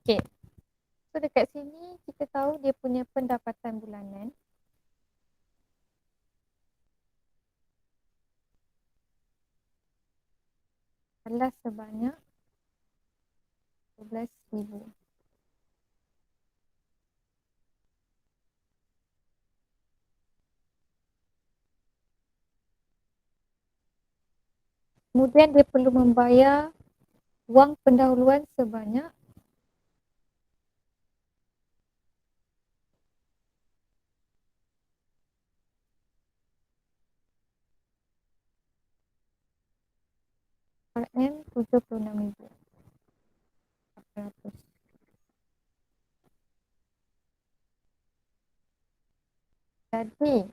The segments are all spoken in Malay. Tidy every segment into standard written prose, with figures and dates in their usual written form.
Okey. So dekat sini kita tahu dia punya pendapatan bulanan adalah sebanyak 12,000. Kemudian dia perlu membayar wang pendahuluan sebanyak RM76,800. Jadi,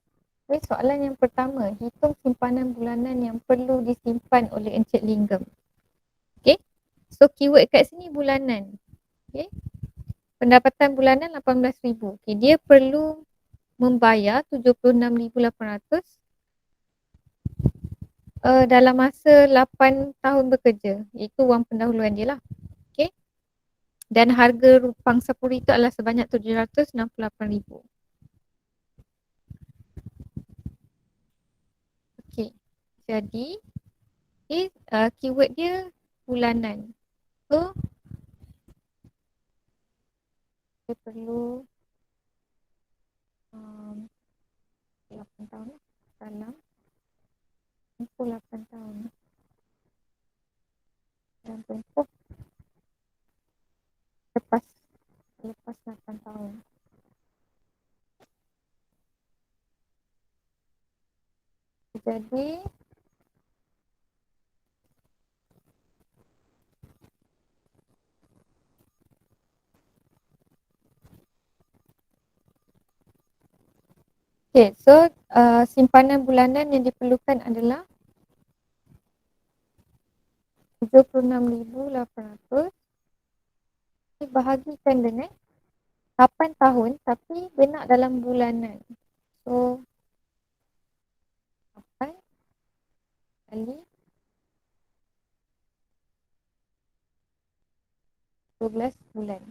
soalan yang pertama, hitung simpanan bulanan yang perlu disimpan oleh Encik Linggam. Okey. So keyword kat sini bulanan. Okey. Pendapatan bulanan 18,000. Okey, dia perlu membayar 76,800 dalam masa 8 tahun bekerja, iaitu wang pendahuluan dia lah. Okey. Dan harga pangsa puri itu adalah sebanyak 768,000. Okey. Jadi keyword dia bulanan. So dia perlu 8 tahun dalam 8 tahun dalam tempoh lepas 8 tahun. Jadi so simpanan bulanan yang diperlukan adalah 76,800 dibahagikan dengan 8 tahun tapi dia nak dalam bulanan. So 8 kali 12 bulan.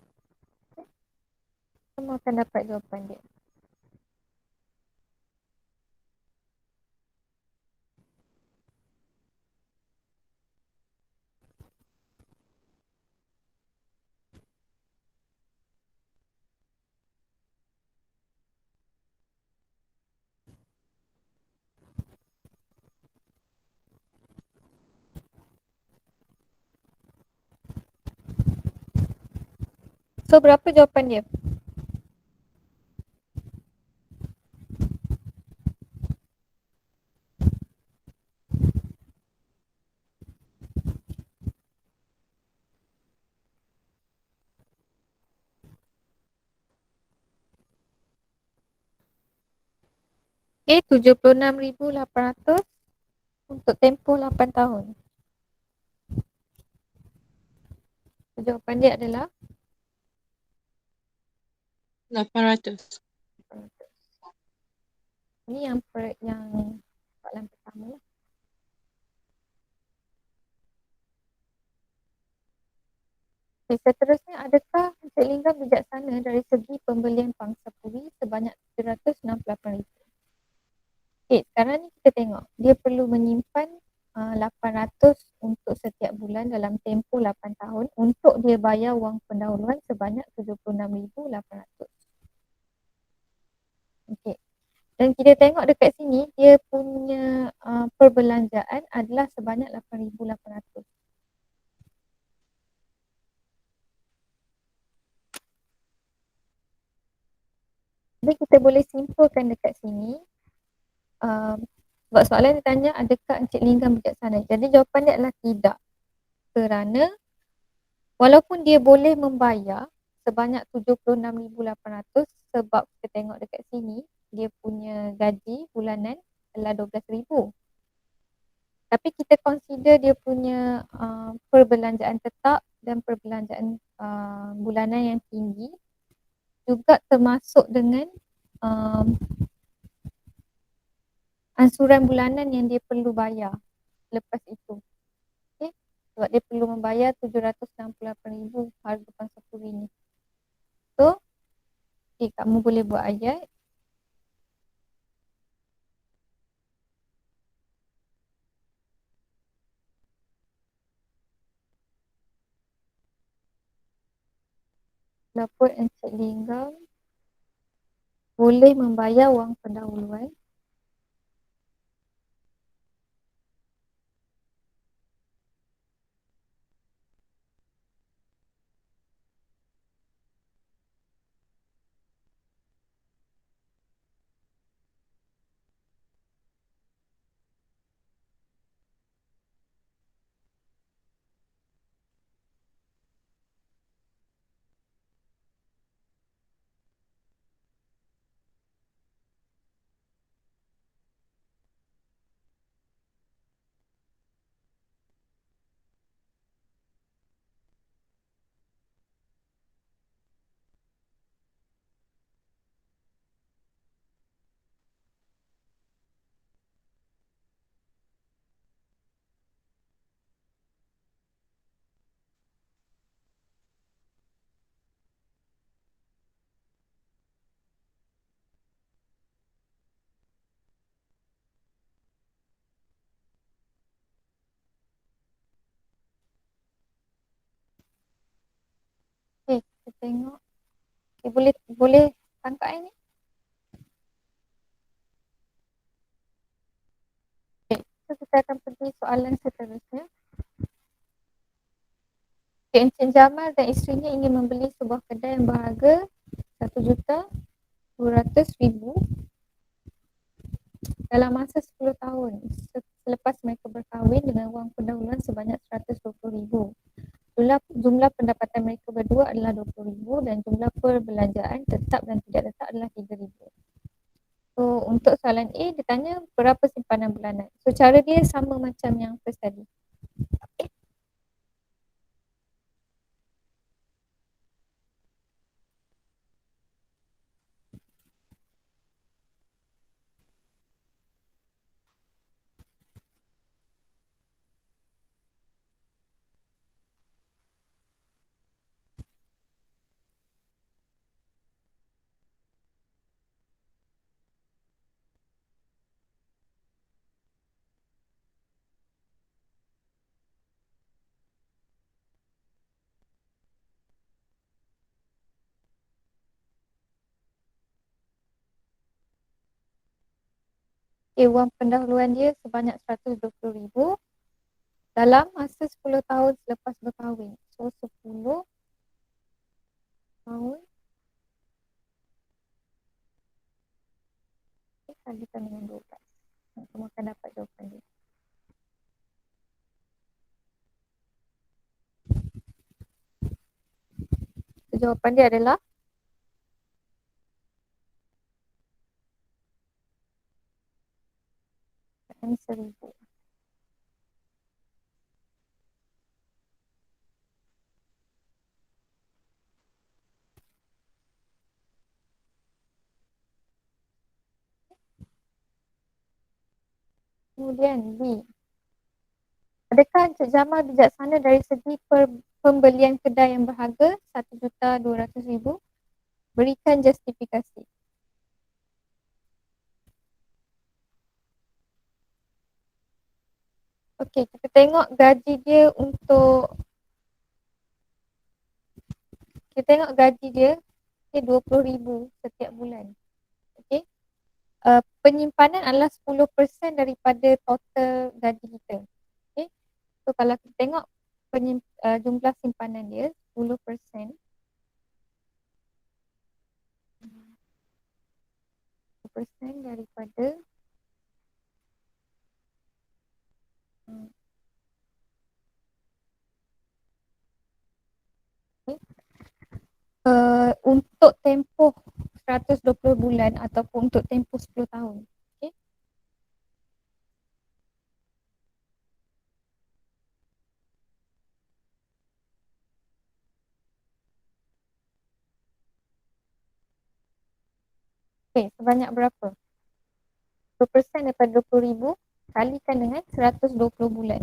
Semua akan dapat jawapan dia. So berapa jawapan dia? Okay, 76,800 untuk tempoh 8 tahun. So, jawapan dia adalah 800. Ini yang soalan pertama lah. Okay, seterusnya, adakah Encik Linggam bijaksana dari segi pembelian pangsa puri sebanyak 768,000? Okay, sekarang ni kita tengok. Dia perlu menyimpan 800 untuk setiap bulan dalam tempoh 8 tahun untuk dia bayar wang pendahuluan sebanyak 76,800. Okay. Dan kita tengok dekat sini, dia punya perbelanjaan adalah sebanyak 8,800. Jadi kita boleh simpulkan dekat sini, sebab soalan dia tanya adakah Encik Linggam bijaksana. Jadi jawapan dia adalah tidak. Kerana walaupun dia boleh membayar sebanyak 76,800 sebab kita tengok dekat sini, dia punya gaji bulanan adalah 12,000. Tapi kita consider dia punya perbelanjaan tetap dan perbelanjaan bulanan yang tinggi juga termasuk dengan ansuran bulanan yang dia perlu bayar lepas itu. Okay. sebab dia perlu membayar 768,000 harga pangsapuri ni. So, kamu boleh buat ayat dapur Encik Linggam boleh membayar wang pendahuluan kita tengok. Boleh boleh tangkap ni. So kita akan pergi soalan seterusnya. Encik Jamal dan isterinya ingin membeli sebuah kedai yang berharga 1,200,000 dalam masa 10 tahun selepas mereka berkahwin dengan wang pendahuluan sebanyak 120,000. Jumlah pendapatan mereka berdua adalah 20,000 dan jumlah perbelanjaan tetap dan tidak tetap adalah 3,000. So untuk soalan A dia tanya berapa simpanan bulanan. So cara dia sama macam yang first tadi. Wang pendahuluan dia sebanyak 120,000 dalam masa 10 tahun selepas berkahwin. So 10 tahun kalikan dengan 12. Kamu akan dapat jawapan dia. So, jawapan dia adalah M1,000. Kemudian B. Adakah Encik Jamal bijaksana dari segi pembelian kedai yang berharga 1,200,000? Berikan justifikasi. Okey, kita tengok gaji dia untuk okay, 20,000 setiap bulan. Okey. Penyimpanan adalah 10% daripada total gaji kita. Okey. So kalau kita tengok jumlah simpanan dia 10% 10% daripada untuk tempoh 120 bulan ataupun untuk tempoh 10 tahun. Okey. Okey, sebanyak berapa? 10% daripada 20,000 kalikan dengan 120 bulan.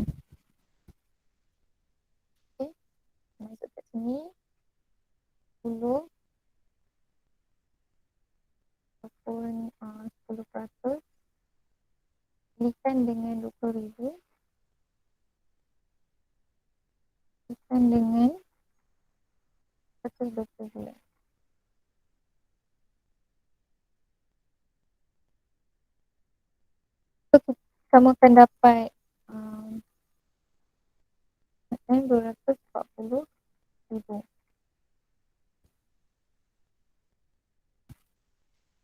sini 10 ataupun 10% kalikan dengan 20,000 kalikan dengan 120 bulan. So, kamu akan dapat 240,000.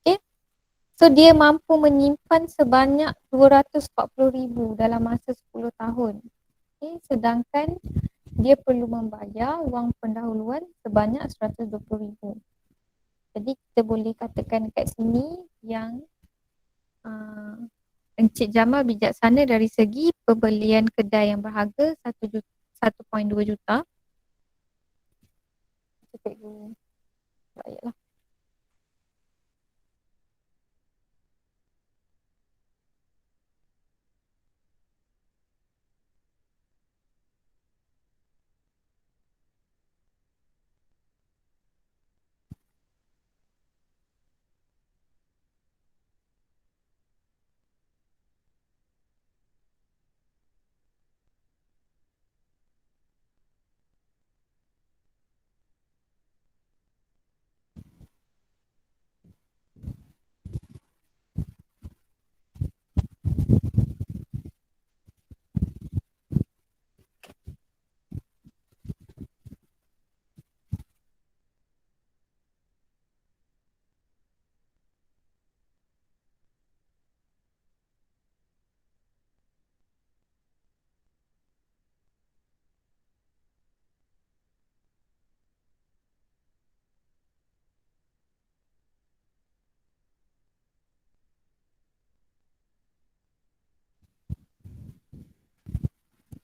Okay. So dia mampu menyimpan sebanyak 240,000 dalam masa 10 tahun. Okay. Sedangkan dia perlu membayar wang pendahuluan sebanyak 120,000. Jadi kita boleh katakan dekat sini yang Encik Jamal bijaksana dari segi pembelian kedai yang berharga 1.2 juta. Cikgu baiklah.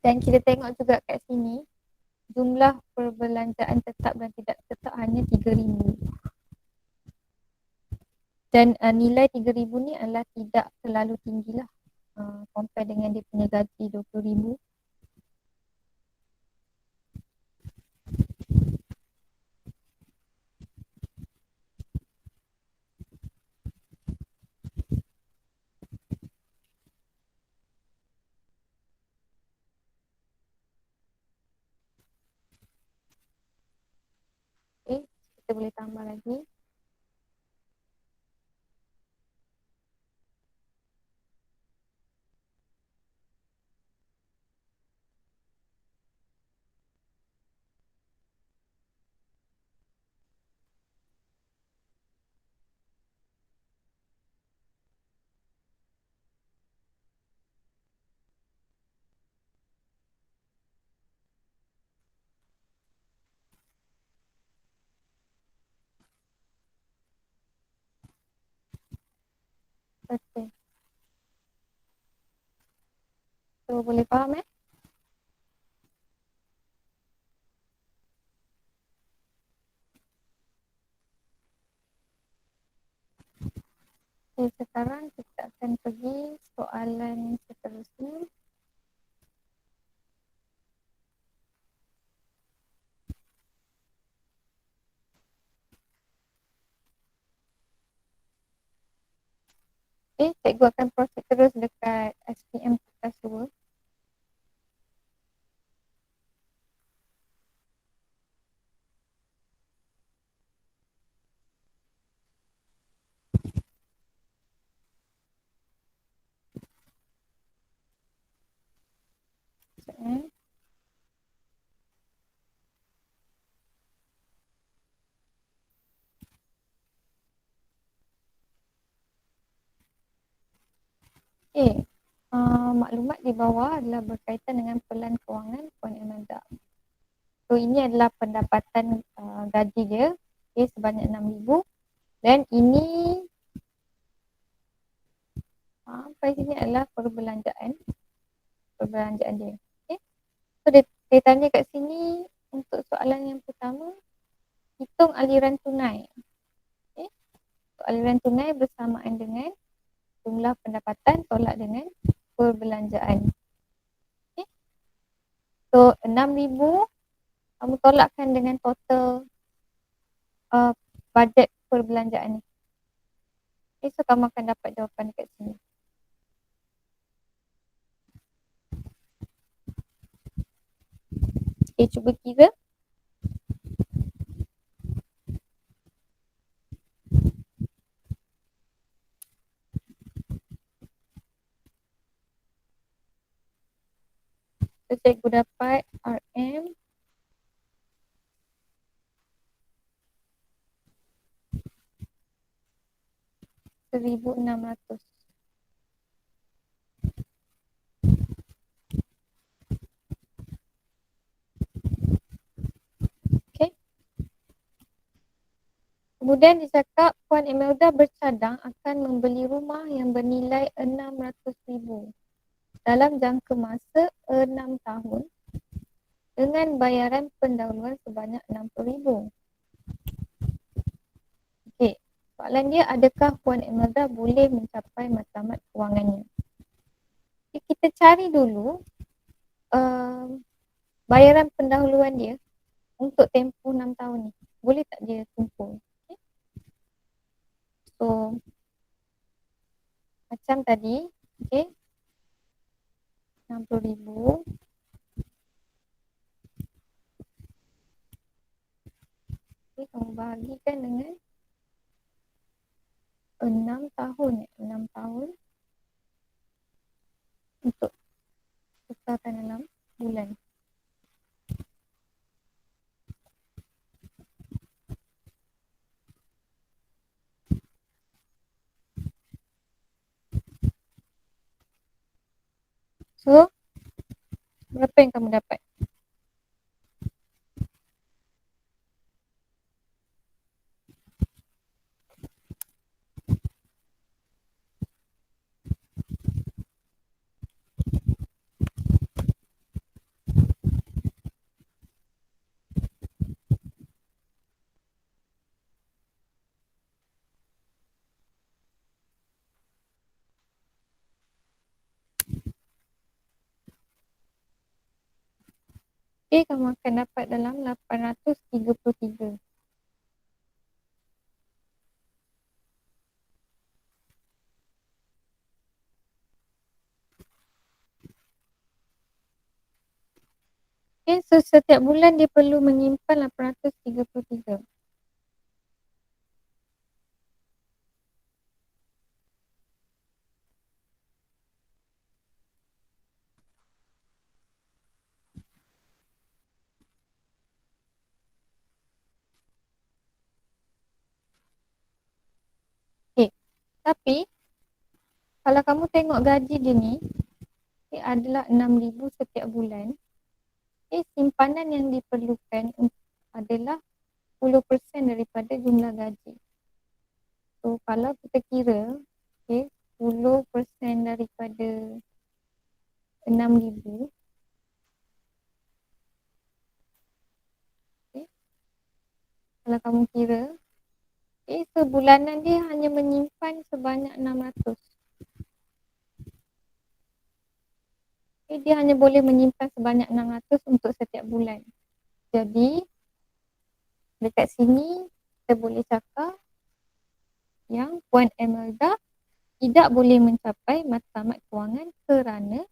Dan kita tengok juga kat sini jumlah perbelanjaan tetap dan tidak tetap hanya 3,000. Dan nilai 3,000 ni adalah tidak terlalu tinggi lah compare dengan dia punya gaji 20,000. Okay, kita boleh tambah lagi. Okay. So boleh faham Okay, sekarang kita akan pergi soalan seterusnya. Okay, cikgu akan proses terus dekat SPM kertas 2. Okay. Okay. Maklumat di bawah adalah berkaitan dengan pelan kewangan Puan Imelda. So ini adalah pendapatan gaji dia, okay, sebanyak 6,000 dan ini sampai sini adalah perbelanjaan dia. Okay. So dia tanya kat sini untuk soalan yang pertama, hitung aliran tunai. Okay. So, aliran tunai bersamaan dengan jumlah pendapatan tolak dengan perbelanjaan. Okay. So 6,000 kamu tolakkan dengan total bajet perbelanjaan ni. Okay, so kamu akan dapat jawapan dekat sini. Okay, cuba kira. So, cikgu dapat RM RM1,600. Okay. Kemudian dicakap Puan Imelda bercadang akan membeli rumah yang bernilai RM600,000 dalam jangka masa 6 tahun dengan bayaran pendahuluan sebanyak RM60,000. Okey, soalan dia, adakah Puan Imelda boleh mencapai matlamat kewangannya? Okay, kita cari dulu bayaran pendahuluan dia untuk tempoh 6 tahun ni. Boleh tak dia kumpul? Okay. So, macam tadi, okay, RM60,000. Okay, kamu bahagikan dengan 6 tahun. 6 tahun untuk tukarkan dalam bulan. So, berapa yang kamu dapat? Okay, kamu akan dapat dalam 833. Okay, so setiap bulan dia perlu menyimpan 833. Okay, tapi kalau kamu tengok gaji dia ni, okay, adalah RM6,000 setiap bulan. Okay, simpanan yang diperlukan adalah 10% daripada jumlah gaji. So, kalau kita kira, okay, 10% daripada RM6,000, okay, kalau kamu kira, okay, sebulanan dia hanya menyimpan sebanyak RM600. Okay, dia hanya boleh menyimpan sebanyak RM600 untuk setiap bulan. Jadi, dekat sini kita boleh cakap yang Puan Imelda tidak boleh mencapai matlamat kewangan kerana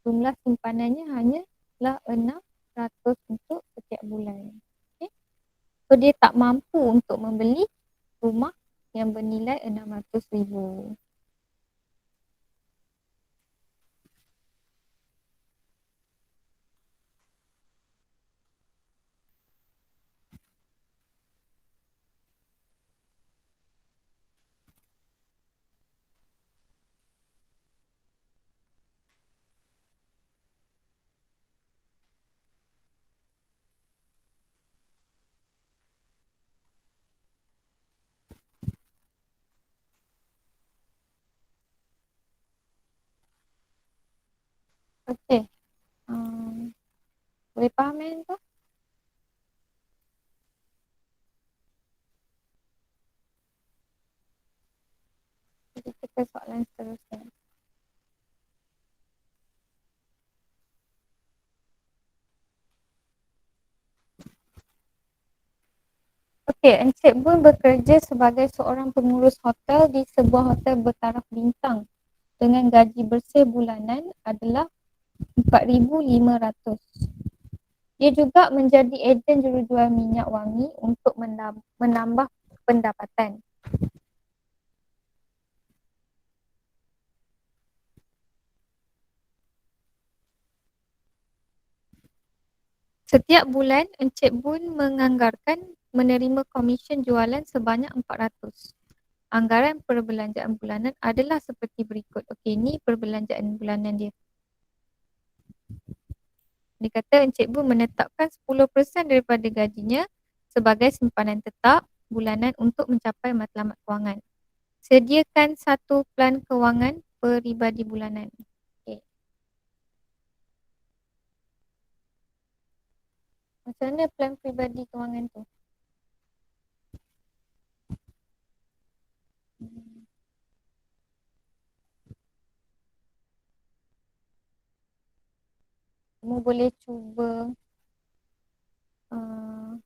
jumlah simpanannya hanyalah RM600 untuk setiap bulan. Okay. So, dia tak mampu untuk membeli rumah yang bernilai RM600,000. Okey. Boleh faham yang tu? Jadi kita ke soalan seterusnya. Okey, Encik Bun bekerja sebagai seorang pengurus hotel di sebuah hotel bertaraf bintang dengan gaji bersih bulanan adalah 4,500. Dia juga menjadi ejen jurujual minyak wangi untuk menambah pendapatan. Setiap bulan, Encik Bun menganggarkan menerima komisen jualan sebanyak 400. Anggaran perbelanjaan bulanan adalah seperti berikut. Okey, ini perbelanjaan bulanan dia. Dia kata Encik Bun menetapkan 10% daripada gajinya sebagai simpanan tetap bulanan untuk mencapai matlamat kewangan. Sediakan satu plan kewangan peribadi bulanan. Okey. Macam mana plan peribadi kewangan tu? Kamu boleh uh,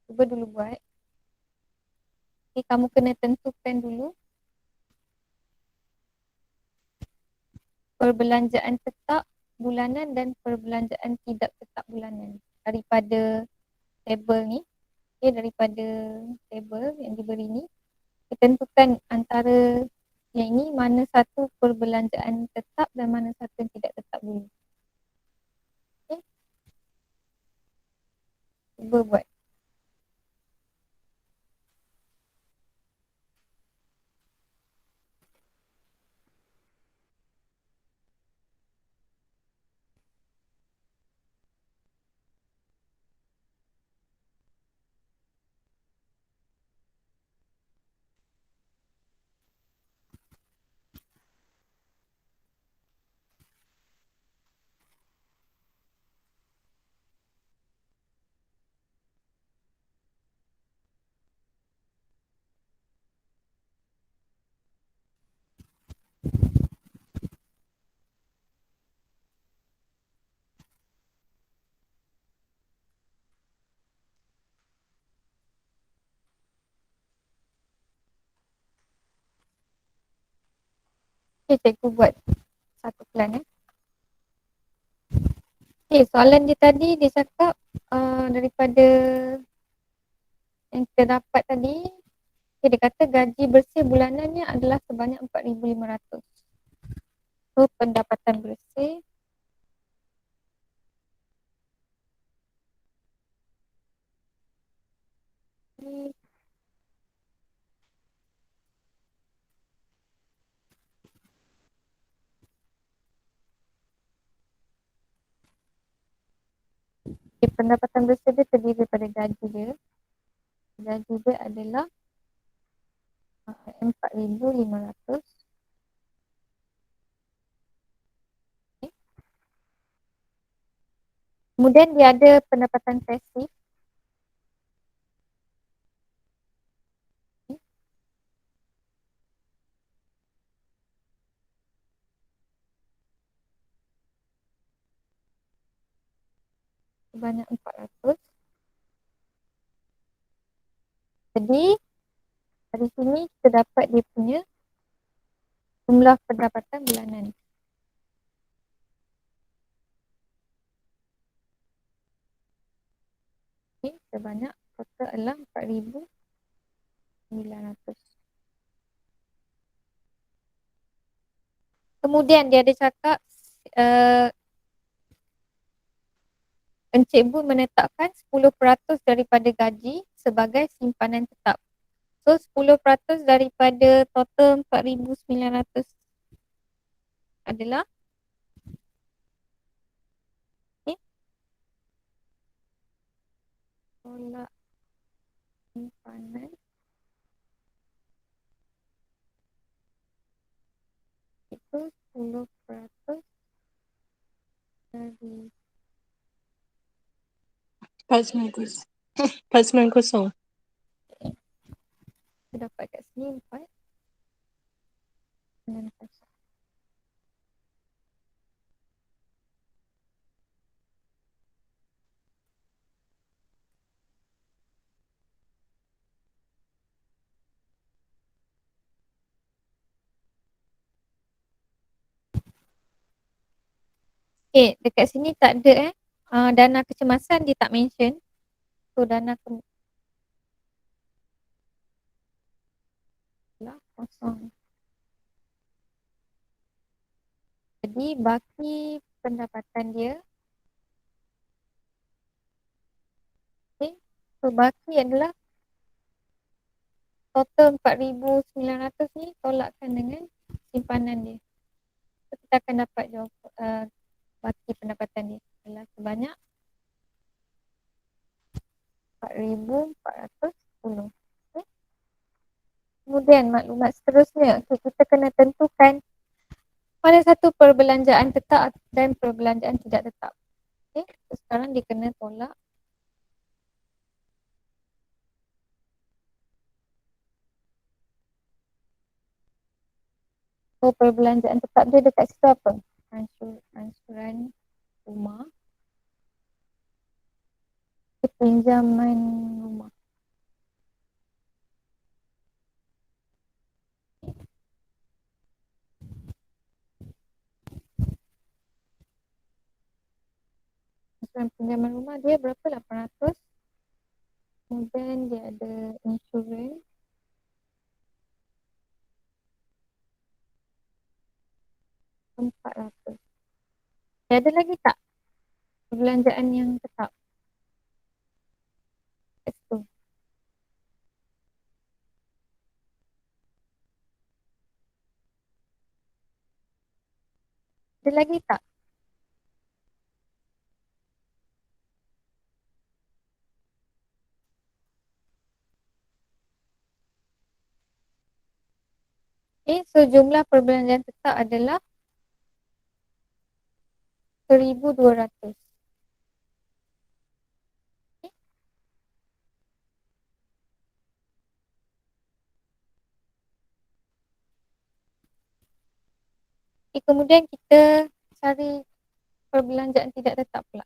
cuba dulu buat. Okay, kamu kena tentukan dulu perbelanjaan tetap bulanan dan perbelanjaan tidak tetap bulanan daripada tabel ni. Okay, daripada tabel yang diberi ni, tentukan antara yang ini mana satu perbelanjaan tetap dan mana satu yang tidak tetap dulu. Okay, cuba buat. Okay, cikgu buat satu plan. Okay, soalan dia tadi dia cakap daripada yang kita dapat tadi, okay, dia kata gaji bersih bulanannya adalah sebanyak 4,500. So pendapatan bersih ni pendapatan bersih dia terdiri daripada gaji dia. Gaji dia adalah 4,500. Okay. Kemudian dia ada pendapatan pasif. Okay. Sebanyak 400. Jadi dari sini kita dapat dia punya jumlah pendapatan bulanan. Okay, sebanyak total adalah 4,900. Kemudian dia ada cakap Encik Bun menetapkan 10% daripada gaji sebagai simpanan tetap. So 10% daripada total 4,900 adalah okay, tolak simpanan itu 10% dari 490. 490. kita dapat kat sini 4 dengan kosong. Dekat sini tak ada dana kecemasan dia tak mention. So dana lah kosong. Jadi baki pendapatan dia, so baki adalah total 4,900 ni tolakkan dengan simpanan dia. So, kita akan dapat jawab baki pendapatan dia adalah sebanyak 4,410. Okay. Kemudian maklumat seterusnya, kita kena tentukan mana satu perbelanjaan tetap dan perbelanjaan tidak tetap. Okay. So, sekarang dia kena tolak. So perbelanjaan tetap dia dekat situ apa? Ansuran rumah, pinjaman rumah. Ansuran pinjaman rumah dia berapa? 800. Kemudian dia ada insurans 400. Dia ada lagi tak perbelanjaan yang tetap? Itu. Ada lagi tak? So jumlah perbelanjaan tetap adalah 1,200. Kemudian kita cari perbelanjaan tidak tetap pula.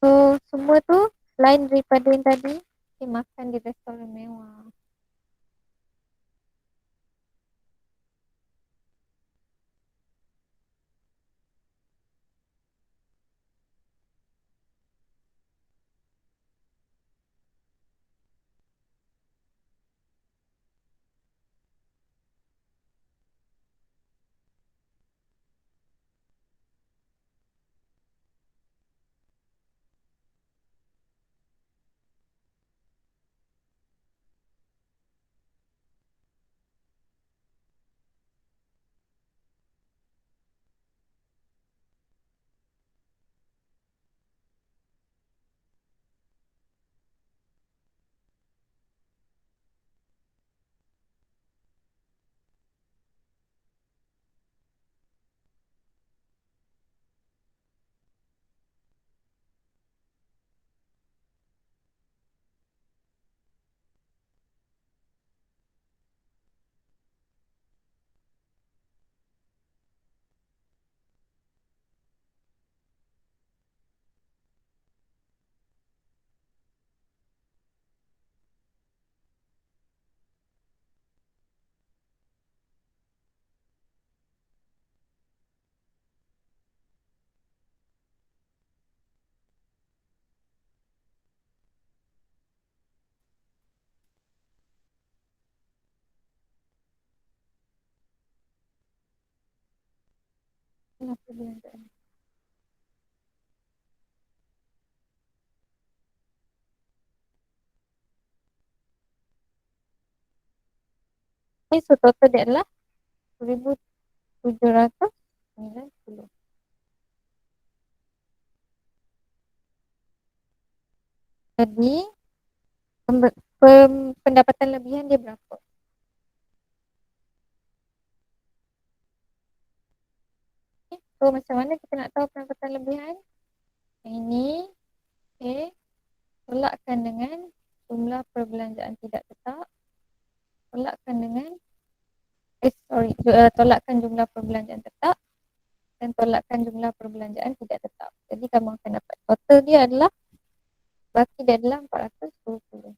So semua tu lain daripada yang tadi, makan di restoran mewah. Itulah perbelanjaan. So total dia adalah 1,790. Jadi pendapatan lebihan dia berapa? So macam mana kita nak tahu pendapatan lebihan? Yang ini, tolakkan dengan jumlah perbelanjaan tidak tetap. Tolakkan dengan tolakkan jumlah perbelanjaan tetap dan tolakkan jumlah perbelanjaan tidak tetap. Jadi kamu akan dapat total dia adalah Baki dia adalah 420.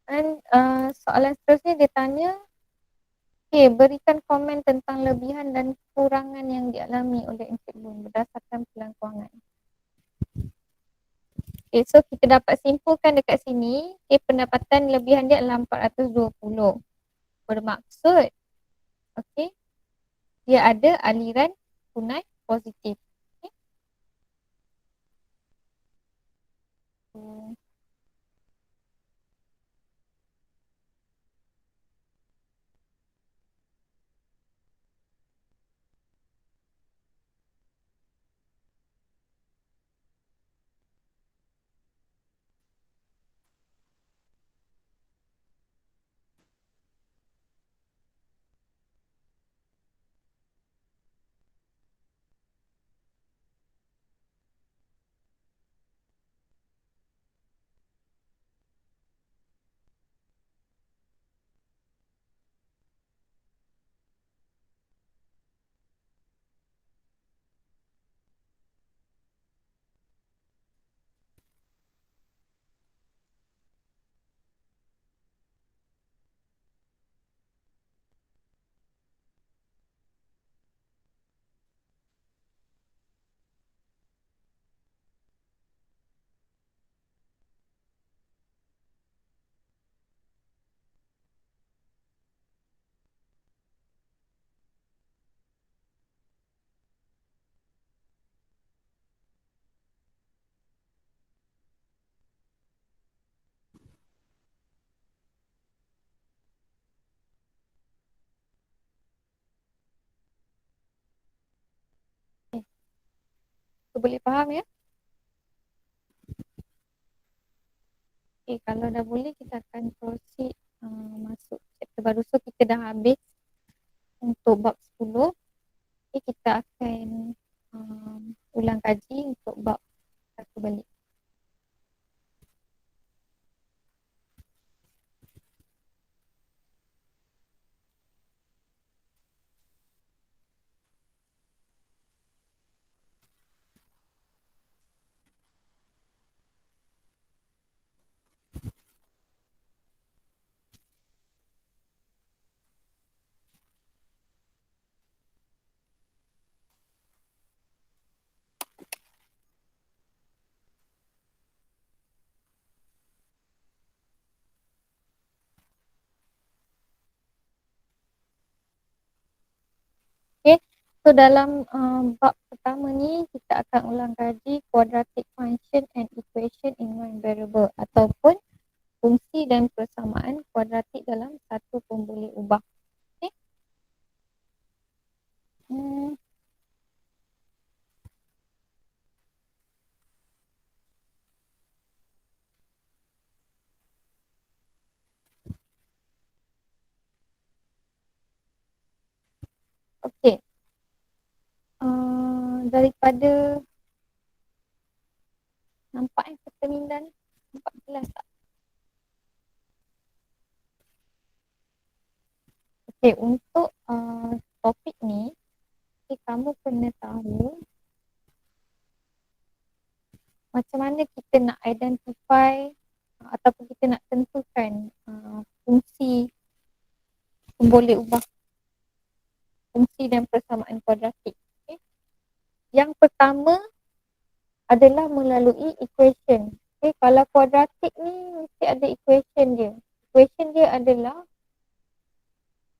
Dan soalan seterusnya dia tanya, okay, berikan komen tentang lebihan dan kekurangan yang dialami oleh Encik Boon berdasarkan pilihan kewangan. Okay, so kita dapat simpulkan dekat sini, okay, pendapatan lebihan dia adalah 420. Bermaksud, okay, dia ada aliran tunai positif. Okay. So, boleh faham ya? Okay, kalau dah boleh kita akan proceed masuk chapter baru. So kita dah habis untuk bab 10. Okay, kita akan ulang kaji untuk bab 1 balik. Okay, so dalam bab pertama ni kita akan ulang kaji quadratic function and equation in one variable ataupun fungsi dan persamaan kuadratik dalam satu pemboleh ubah. Okay. Okay. Daripada nampak pertemuan nampak jelas tak? Okay, untuk topik ni, okay, kamu kena tahu macam mana kita nak identify ataupun kita nak tentukan fungsi pemboleh ubah, fungsi dan persamaan kuadratik. Okay. Yang pertama adalah melalui equation. Okay, kalau kuadratik ni mesti ada equation dia. Equation dia adalah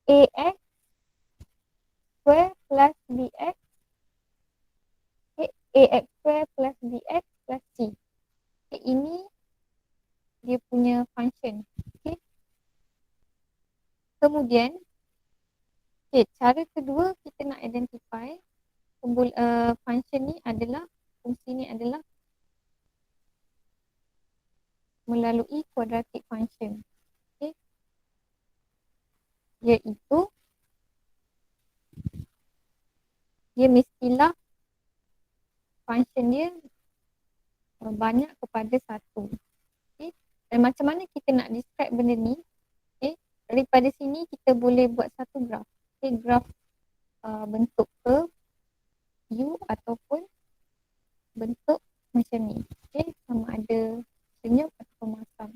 ax square plus bx, okay, ax square plus bx plus c. Okay, ini dia punya function. Okay. Kemudian, okay, cara kedua kita nak identify function ni adalah, fungsi ni adalah melalui quadratic function. Okay. Iaitu dia mestilah function dia banyak kepada satu. Okay. Dan macam mana kita nak describe benda ni? Okay. Daripada sini kita boleh buat satu graf. Okay. Graf bentuk curve U ataupun bentuk macam ni. Okay, sama ada senyum atau masam.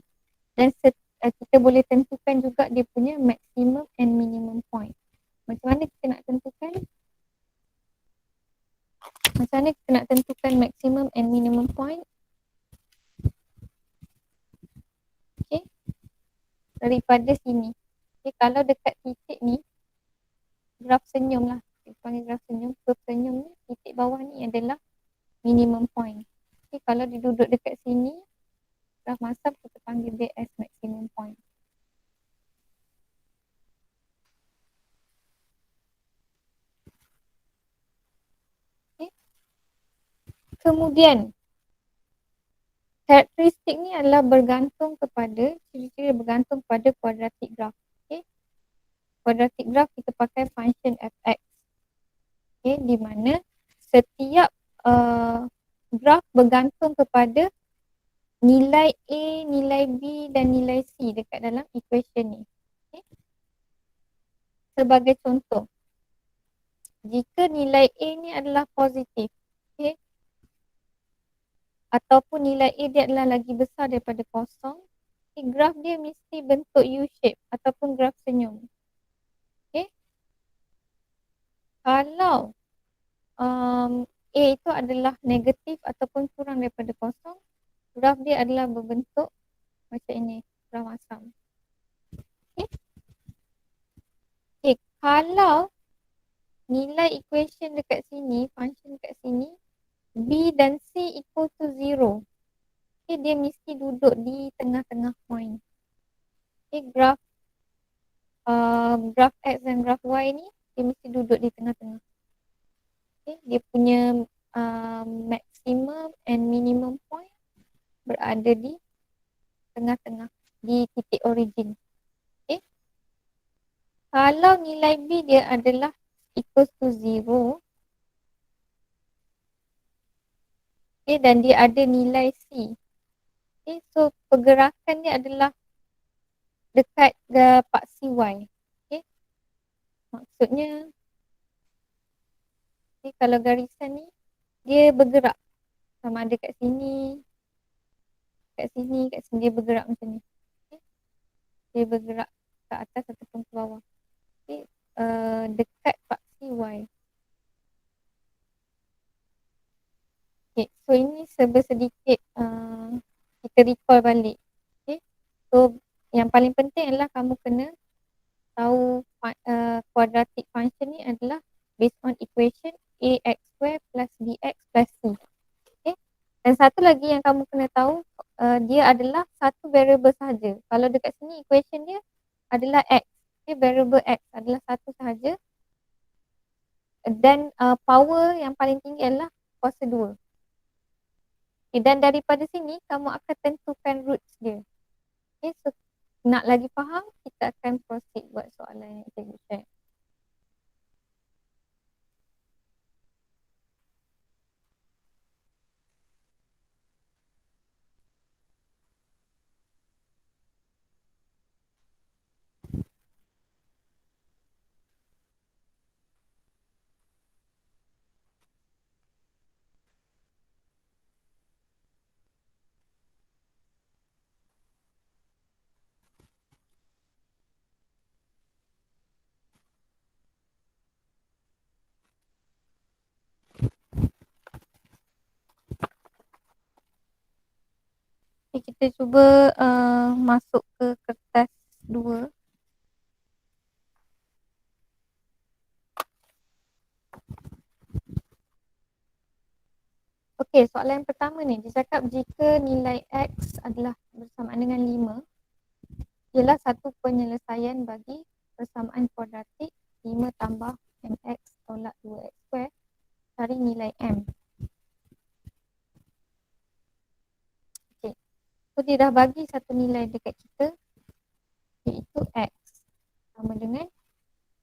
Dan kita boleh tentukan juga dia punya maximum and minimum point. Macam mana kita nak tentukan? Macam mana kita nak tentukan maximum and minimum point? Okay, daripada sini. Okay, kalau dekat titik ni, graf senyum lah. Kita panggil graf senyum. Graf senyum ni, titik bawah ni adalah minimum point. Okay, kalau dia duduk dekat sini, graf masam kita panggil dia as maximum point. Okay. Kemudian, karakteristik ni adalah bergantung kepada, ciri-ciri bergantung pada quadratic graph. Okay. Quadratic graph kita pakai function fx. Okay, di mana setiap graf bergantung kepada nilai A, nilai B dan nilai C dekat dalam equation ni. Okay. Sebagai contoh, jika nilai A ni adalah positif, okay, ataupun nilai A dia adalah lagi besar daripada kosong, okay, graf dia mesti bentuk U-shape ataupun graf senyum. Okay. Kalau A itu adalah negatif ataupun kurang daripada kosong, graf dia adalah berbentuk macam ini, graf masam. Okay. Okay. Kalau nilai equation dekat sini, function dekat sini, B dan C equal to 0, okay, dia mesti duduk di tengah-tengah point. Okay, graf X dan graf Y ni dia mesti duduk di tengah-tengah. Okay, dia punya maximum and minimum point berada di tengah-tengah, di titik origin. Okay. Kalau nilai B dia adalah equals to 0, okay, dan dia ada nilai C, okay, so pergerakan dia adalah dekat paksi Y. Okay. Maksudnya, okay, kalau garisan ni dia bergerak sama ada kat sini, kat sini dia bergerak macam ni. Okay. Dia bergerak ke atas ataupun ke bawah. Okay. Dekat paksi Y. Okay. So ini sedikit kita recall balik. Okay. So yang paling penting adalah kamu kena tahu quadratic function ni adalah based on equation ax square plus bx plus c. Okay. Dan satu lagi yang kamu kena tahu, dia adalah satu variable sahaja. Kalau dekat sini equation dia adalah x. Okay, variable x adalah satu sahaja. Dan power yang paling tinggi adalah kuasa 2. Okay, dan daripada sini kamu akan tentukan roots dia. Okay, so nak lagi faham, kita akan proceed buat soalan yang cikgu share. Okay, kita cuba masuk ke kertas 2. Okey, soalan yang pertama ni, dia cakap jika nilai X adalah bersamaan dengan 5, ialah satu penyelesaian bagi persamaan kuadratik 5 tambah mx tolak 2x square, cari nilai M. Okey, so dia dah bagi satu nilai dekat kita, iaitu X sama dengan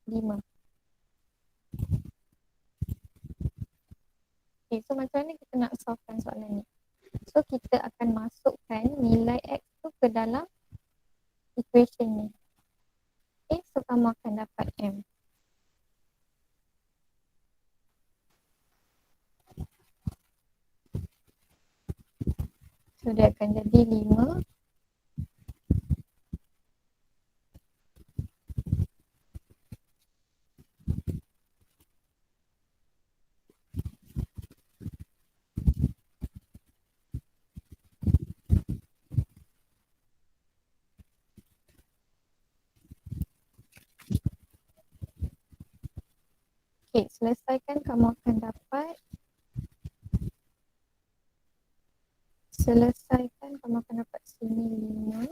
5. Okay, so macam mana kita nak solvekan soalan ni? So kita akan masukkan nilai X tu ke dalam equation ni. Okay, so kamu akan dapat M. So dia akan jadi 5. Okay, selesaikan kamu akan dapat sini 5.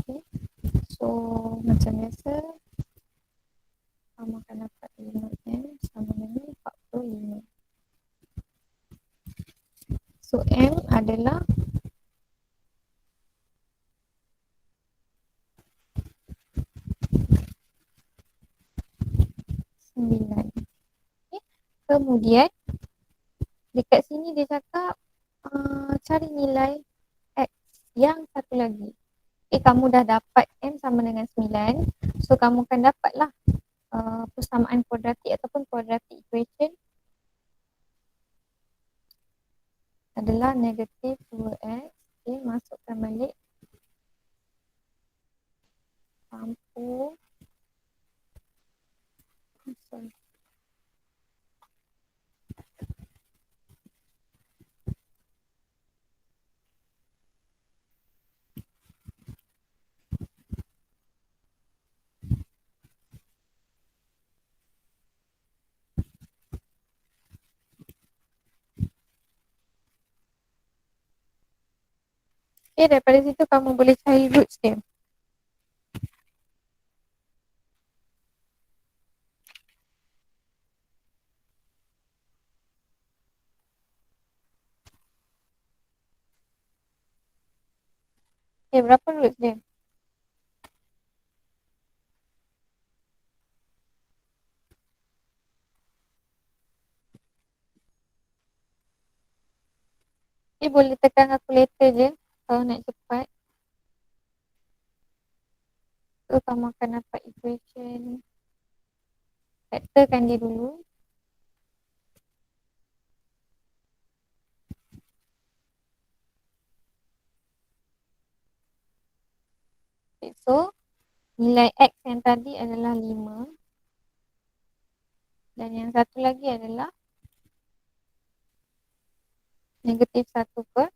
Okay. So macam biasa kamu akan dapat 5M sama dengan 45. So M adalah 9. Okay. Kemudian dekat sini dia cakap cari nilai X yang satu lagi. Kamu dah dapat M sama dengan 9. So kamu akan dapatlah persamaan kuadratik ataupun quadratic equation adalah negatif 2X. Okay, masukkan balik campur. Sorry. Okay, daripada situ kamu boleh cari roots dia. Okay, berapa roots dia? Boleh tekan calculator je kalau nak cepat. So kamu akan dapat equation. Factorkan dia dulu. Okay, so nilai X yang tadi adalah 5. Dan yang satu lagi adalah negatif 1/2.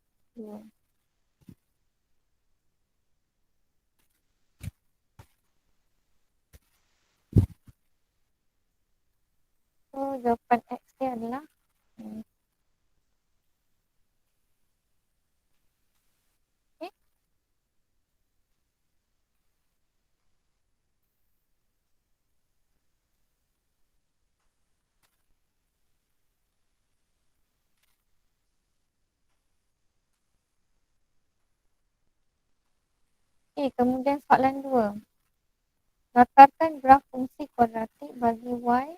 So jawapan X dia adalah okay. Okay, kemudian soalan 2. Latarkan graf fungsi kuadratik bagi Y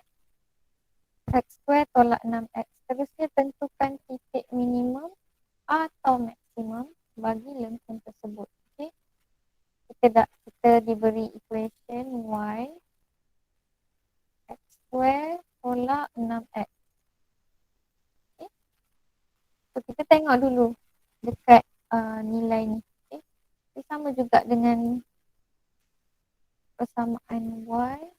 X square tolak 6X. Terusnya tentukan titik minimum atau maksimum bagi lengkung tersebut. Okay. Kita diberi equation Y X square tolak 6X. Okay. So kita tengok dulu dekat nilai ni. Okay. Ini sama juga dengan persamaan Y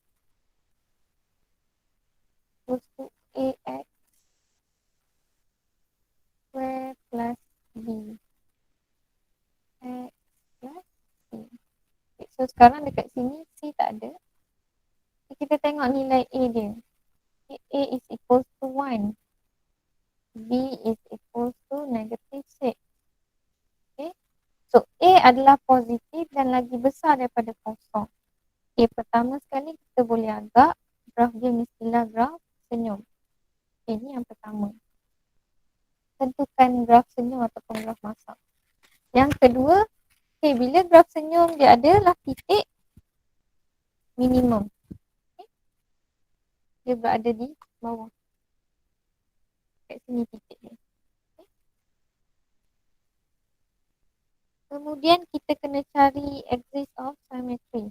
equals to AX square plus B. X plus C. Okay, so sekarang dekat sini C tak ada. Okay, kita tengok nilai A dia. Okay, A is equals to 1. B is equals to negative 6. Okay. So A adalah positif dan lagi besar daripada kosong. Okay, pertama sekali kita boleh agak graf dia mestilah graf senyum. Okay, ini yang pertama. Tentukan graf senyum ataupun graf masak. Yang kedua, okay, bila graf senyum dia adalah titik minimum. Okay. Dia berada di bawah. Kat sini titik dia. Okay. Kemudian kita kena cari axis of symmetry.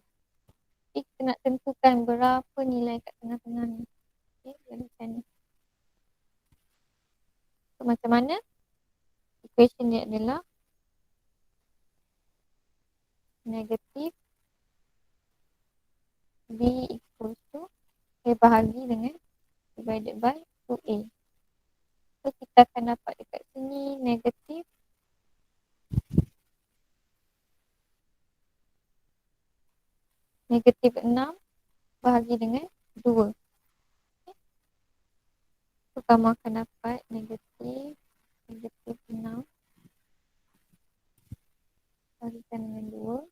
Okay, kita nak tentukan berapa nilai kat tengah-tengah ni. Okay, jadi macam ni. So, macam mana? Equation dia adalah negatif B equals to A bahagi dengan divided by 2A. So, kita akan dapat dekat sini negatif negatif 6 bahagi dengan 2. Okay. So, kamu akan dapat negatif 6 bahagikan dengan 2.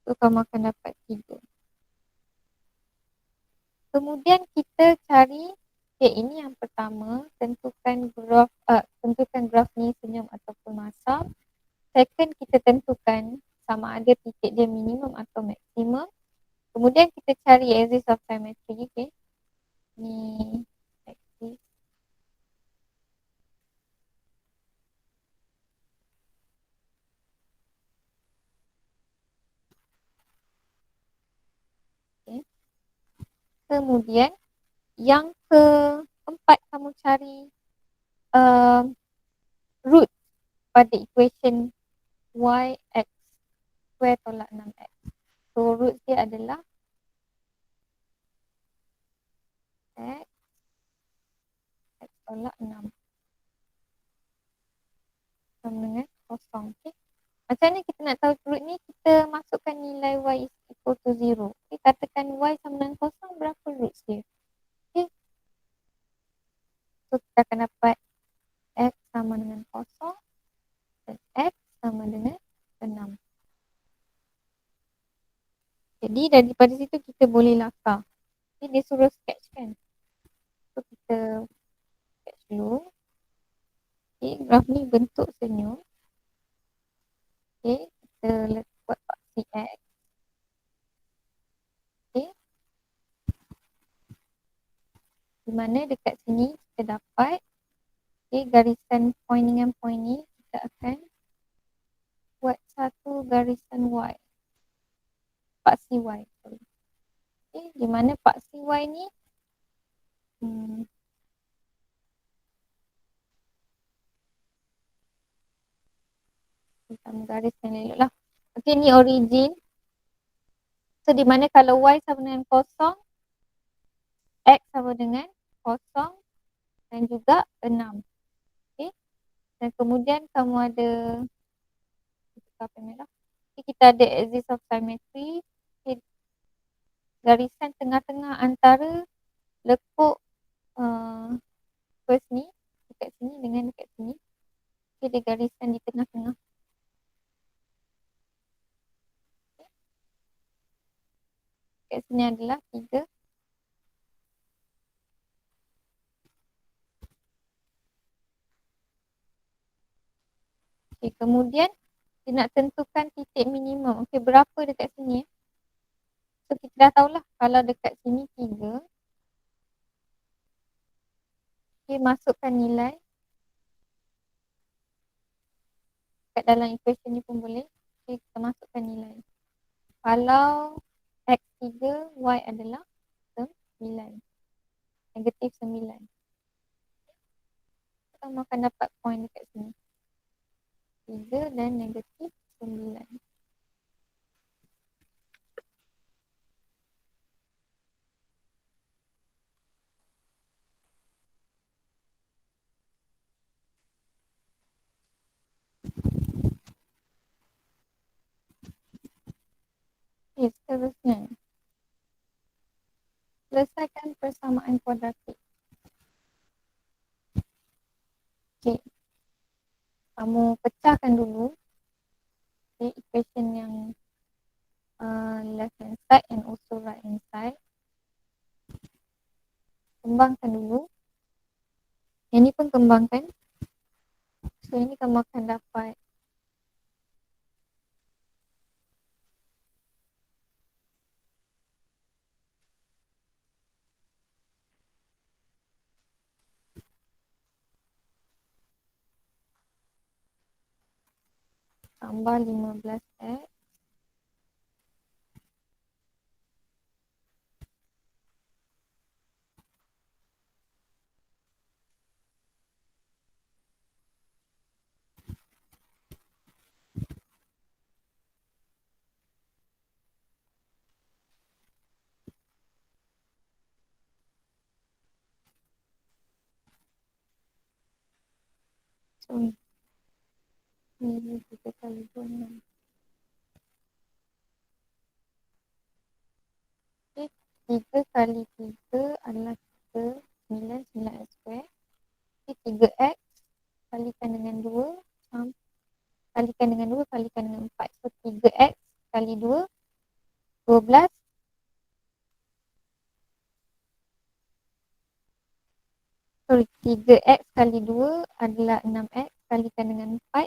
So, kamu akan dapat 3. Kemudian kita cari, okay, ini yang pertama, tentukan graf ni senyum ataupun masam. Second, kita tentukan sama ada titik dia minimum atau maksimum. Kemudian kita cari axis of symmetry, okay. Ni axis. Okay. Kemudian yang keempat, kamu cari root pada equation y x square tolak 6x. So root dia adalah x tolak 6 sama dengan kosong. Okay. Macam ni kita nak tahu root ni, kita masukkan nilai y is equal to 0. Okay. Katakan y sama dengan kosong, berapa root dia? Okay. So kita akan dapat x sama dengan kosong dan x sama dengan 6. Jadi daripada situ kita boleh lakar. Okay. Dia suruh sketch kan. So kita sketch dulu. Okay. Graf ni bentuk senyum. Okay. Kita buat paksi x. Okay. Di mana dekat sini kita dapat, okay, garisan point dengan point ni kita akan buat satu garisan y, paksi y. Okay, di mana paksi y ni kita menggariskan elok lah. Okay, ni origin. So di mana kalau y sama dengan kosong, x sama dengan kosong dan juga 6. Okay. Dan kemudian kamu ada merah. Okay, kita ada axis of symmetry. Okay. Garisan tengah-tengah antara lekuk first ni dekat sini dengan dekat sini. Okay, dia garisan di tengah-tengah. Okay. Dekat sini adalah 3. Okay, kemudian kita nak tentukan titik minimum. Okay, berapa dekat sini? So kita dah tahulah kalau dekat sini 3. Okay, masukkan nilai kat dalam equation ni pun boleh. Okay, kita masukkan nilai. Kalau x3, y adalah 9. Negatif 9. Kita akan dapat point dekat sini. 3 dan negatif 9. Okay, seterusnya. Selesaikan persamaan kuadratik. Okay. Kamu pecahkan dulu, okay, equation yang left hand side and also right hand side. Kembangkan dulu. Yang ni pun kembangkan. So ini kamu akan dapat tambah 15X sorry, ini 3 kali 2, 6. Okay, 3 kali 3 adalah 3, 9, 9X square. Okay, 3X kalikan dengan 2, kalikan dengan 2, kalikan dengan 4. So, 3X kali 2, 12. Sorry, 3X kali 2 adalah 6X, kalikan dengan 4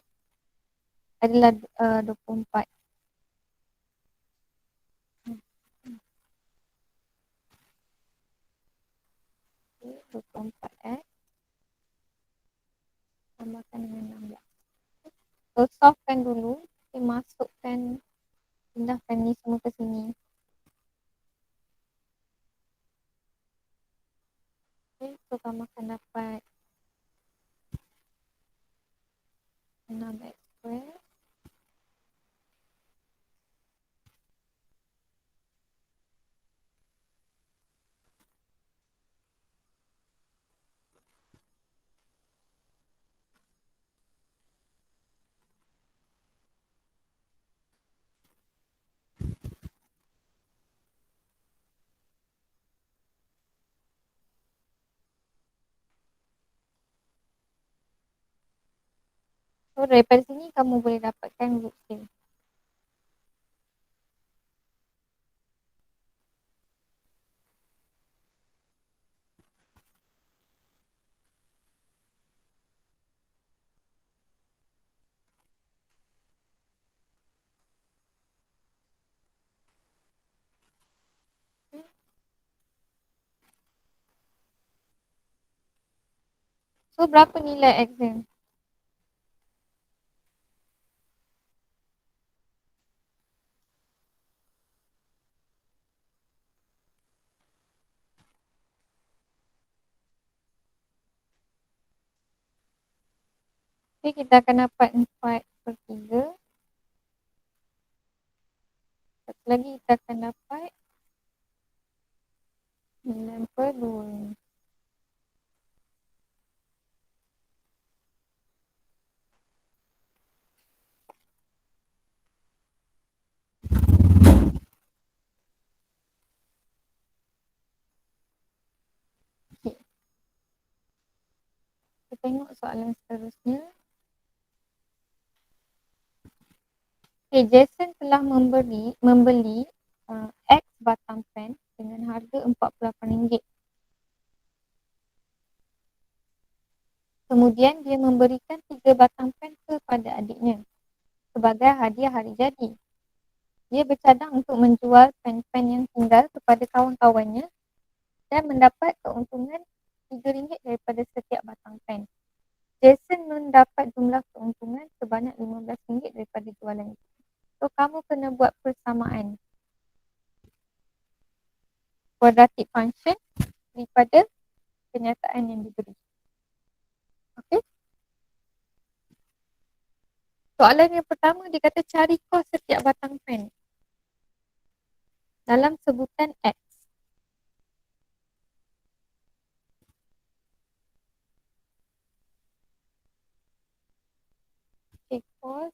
adalah 24. Okay, 24X tambahkan dengan 16. So, solvekan dulu. Okay, masukkan, pindahkan ni semua ke sini. Okay, so kamu akan dapat 6X square So daripada sini kamu boleh dapatkan root dia. So berapa nilai X dia? Okay, kita akan dapat 4/3. Satu lagi kita akan dapat 9/2. Okay. Kita tengok soalan seterusnya. Okay, Jason telah membeli X batang pen dengan harga RM48. Kemudian dia memberikan 3 batang pen kepada adiknya sebagai hadiah hari jadi. Dia bercadang untuk menjual pen-pen yang tinggal kepada kawan-kawannya dan mendapat keuntungan RM3 daripada setiap batang pen. Jason mendapat jumlah keuntungan sebanyak RM15 daripada jualan itu. So, kamu kena buat persamaan quadratic function daripada kenyataan yang diberi. Okey? Soalan yang pertama dia kata cari kos setiap batang pen dalam sebutan X. Okay, kos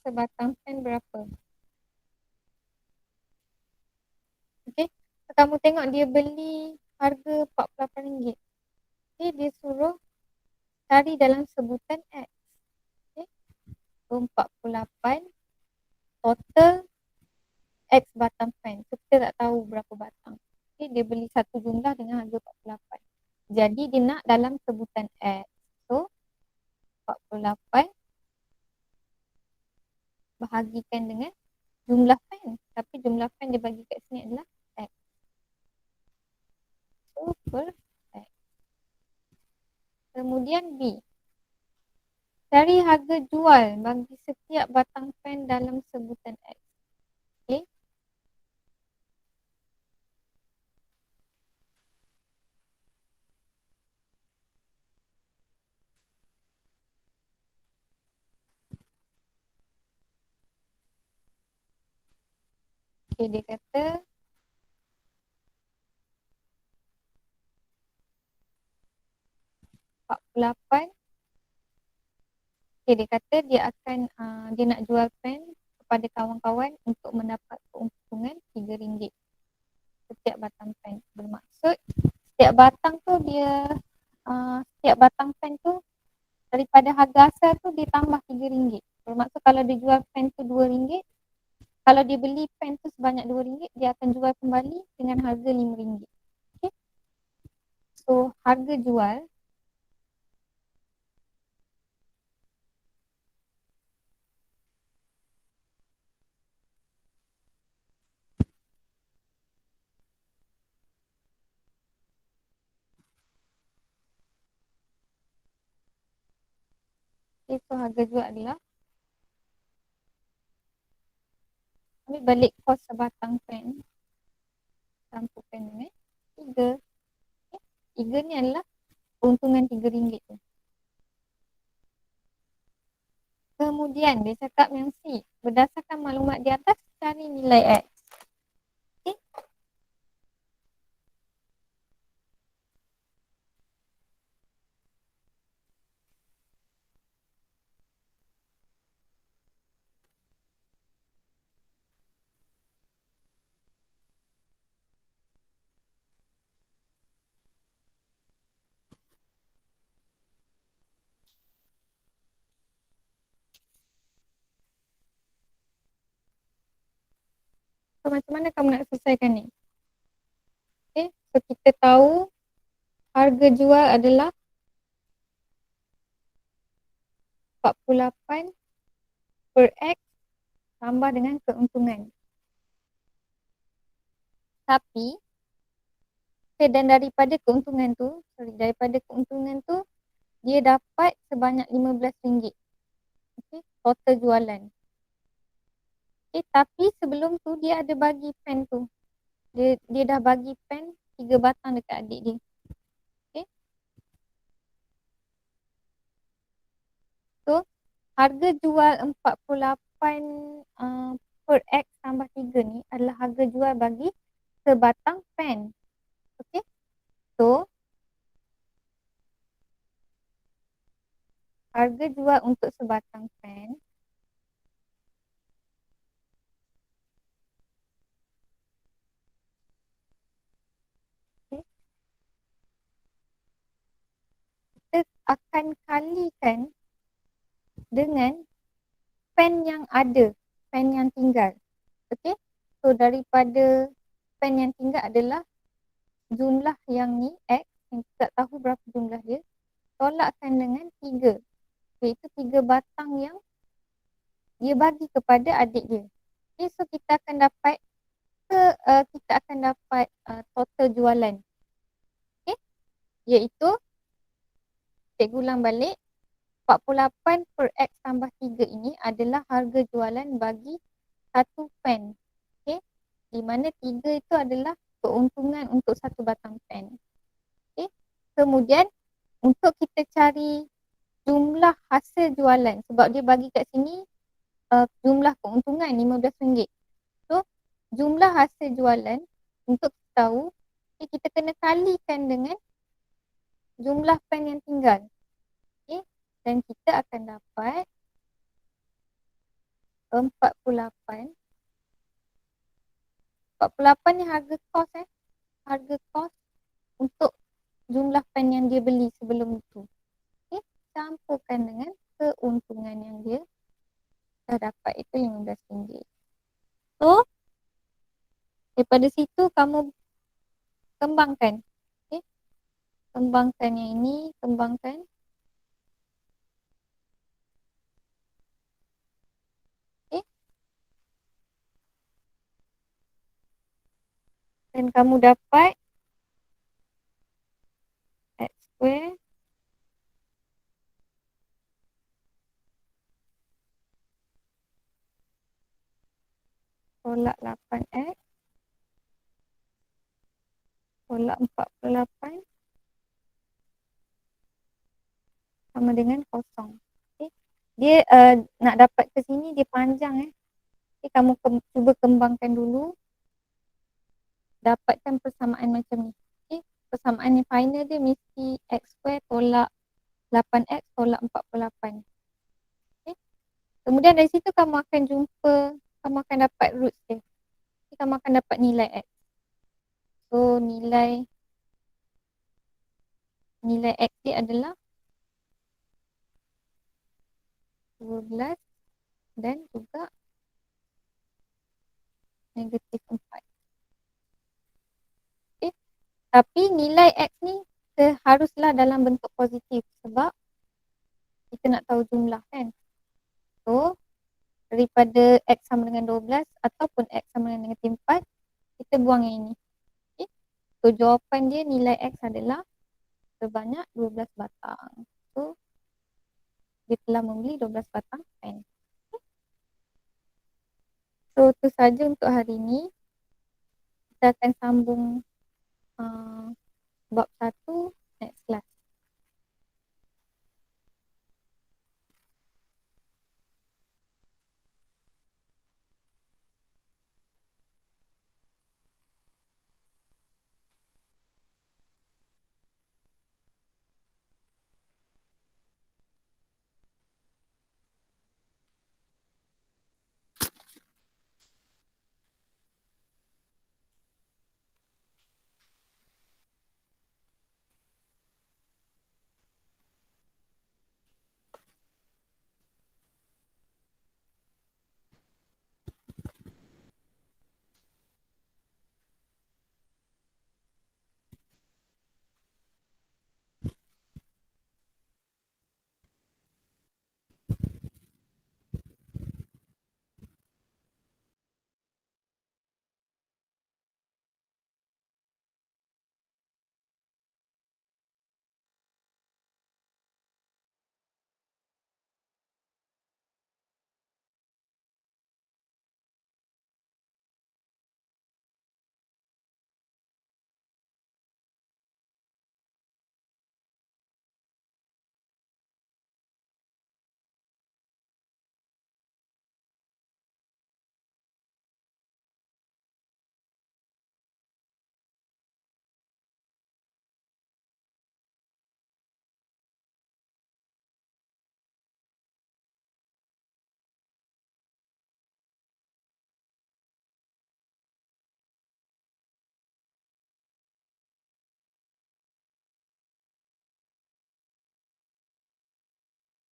sebatang pen berapa? Okey, so, kamu tengok dia beli harga RM48. Okay, dia suruh cari dalam sebutan X. Okay, so 48 total X batang pen. So, kita tak tahu berapa batang. Okay, dia beli satu jumlah dengan harga 48. Jadi dia nak dalam sebutan X. So 48 bahagikan dengan jumlah pen. Tapi jumlah pen dia bagi kat sini adalah X. So per X. Kemudian B. Cari harga jual bagi setiap batang pen dalam sebutan X. Okay. Okay, dia kata $48. Okay, dia kata dia akan dia nak jual pen kepada kawan-kawan untuk mendapat keuntungan RM3 setiap batang pen. Bermaksud setiap batang tu dia setiap batang pen tu daripada harga asal tu dia tambah RM3. Bermaksud kalau dia jual pen tu RM2, kalau dia beli pen tu sebanyak RM2, dia akan jual kembali dengan harga RM5. Okay. So harga jual so harga jual adalah, ambil balik kos sebatang pen, sampul pen dengan 3. Okay. 3 ni adalah keuntungan RM3 tu. Kemudian dia cakap yang C, berdasarkan maklumat di atas cari nilai X. Okay. So macam mana kamu nak selesaikan ni? Okay. So kita tahu harga jual adalah 48 per X tambah dengan keuntungan. Tapi dan daripada keuntungan tu, dia dapat sebanyak RM15. Okay, total jualan. Okay, tapi sebelum tu dia ada bagi pen tu. Dia dah bagi pen 3 batang dekat adik dia. Okay. So harga jual 48 per X tambah 3 ni adalah harga jual bagi sebatang pen. Okay. So harga jual untuk sebatang pen kita akan kalikan dengan pen yang ada, pen yang tinggal. Okay. So daripada pen yang tinggal adalah jumlah yang ni X, yang kita tak tahu berapa jumlah dia, tolakkan dengan 3, iaitu 3 batang yang dia bagi kepada adik dia. Okay, so kita akan dapat total jualan. Okay, iaitu cikgu ulang balik, 48 per X tambah 3 ini adalah harga jualan bagi satu pen. Okay, di mana 3 itu adalah keuntungan untuk satu batang pen. Okay, kemudian untuk kita cari jumlah hasil jualan, sebab dia bagi kat sini jumlah keuntungan RM15. So jumlah hasil jualan untuk kita tahu, kita kena kalikan dengan jumlah pen yang tinggal. Okay, dan kita akan dapat 48 ni harga kos harga kos untuk jumlah pen yang dia beli sebelum itu. Okay, campurkan dengan keuntungan yang dia dah dapat, itu RM15. So daripada situ kamu kembangkan. Okay. Kembangkan yang ini, kembangkan. Okay. Dan kamu dapat X square tolak 8X tolak 48 sama dengan kosong. Okay. Dia nak dapat ke sini dia panjang. Okay, kamu cuba kembangkan dulu. Dapatkan persamaan macam ni. Okay. Persamaan yang final dia mesti X square tolak 8X tolak 48. Okay. Kemudian dari situ kamu akan jumpa, kamu akan dapat roots dia. Okay, kamu akan dapat nilai X. So nilai X dia adalah 12 dan juga negatif 4. Okay. Tapi nilai X ni haruslah dalam bentuk positif sebab kita nak tahu jumlah kan. So daripada X sama dengan 12 ataupun X sama dengan negatif 4, kita buang yang ini. Okay. So jawapan dia nilai X adalah sebanyak 12 batang. So dia telah membeli 12 batang pen. Okay. So itu saja untuk hari ini. Kita akan sambung bab 1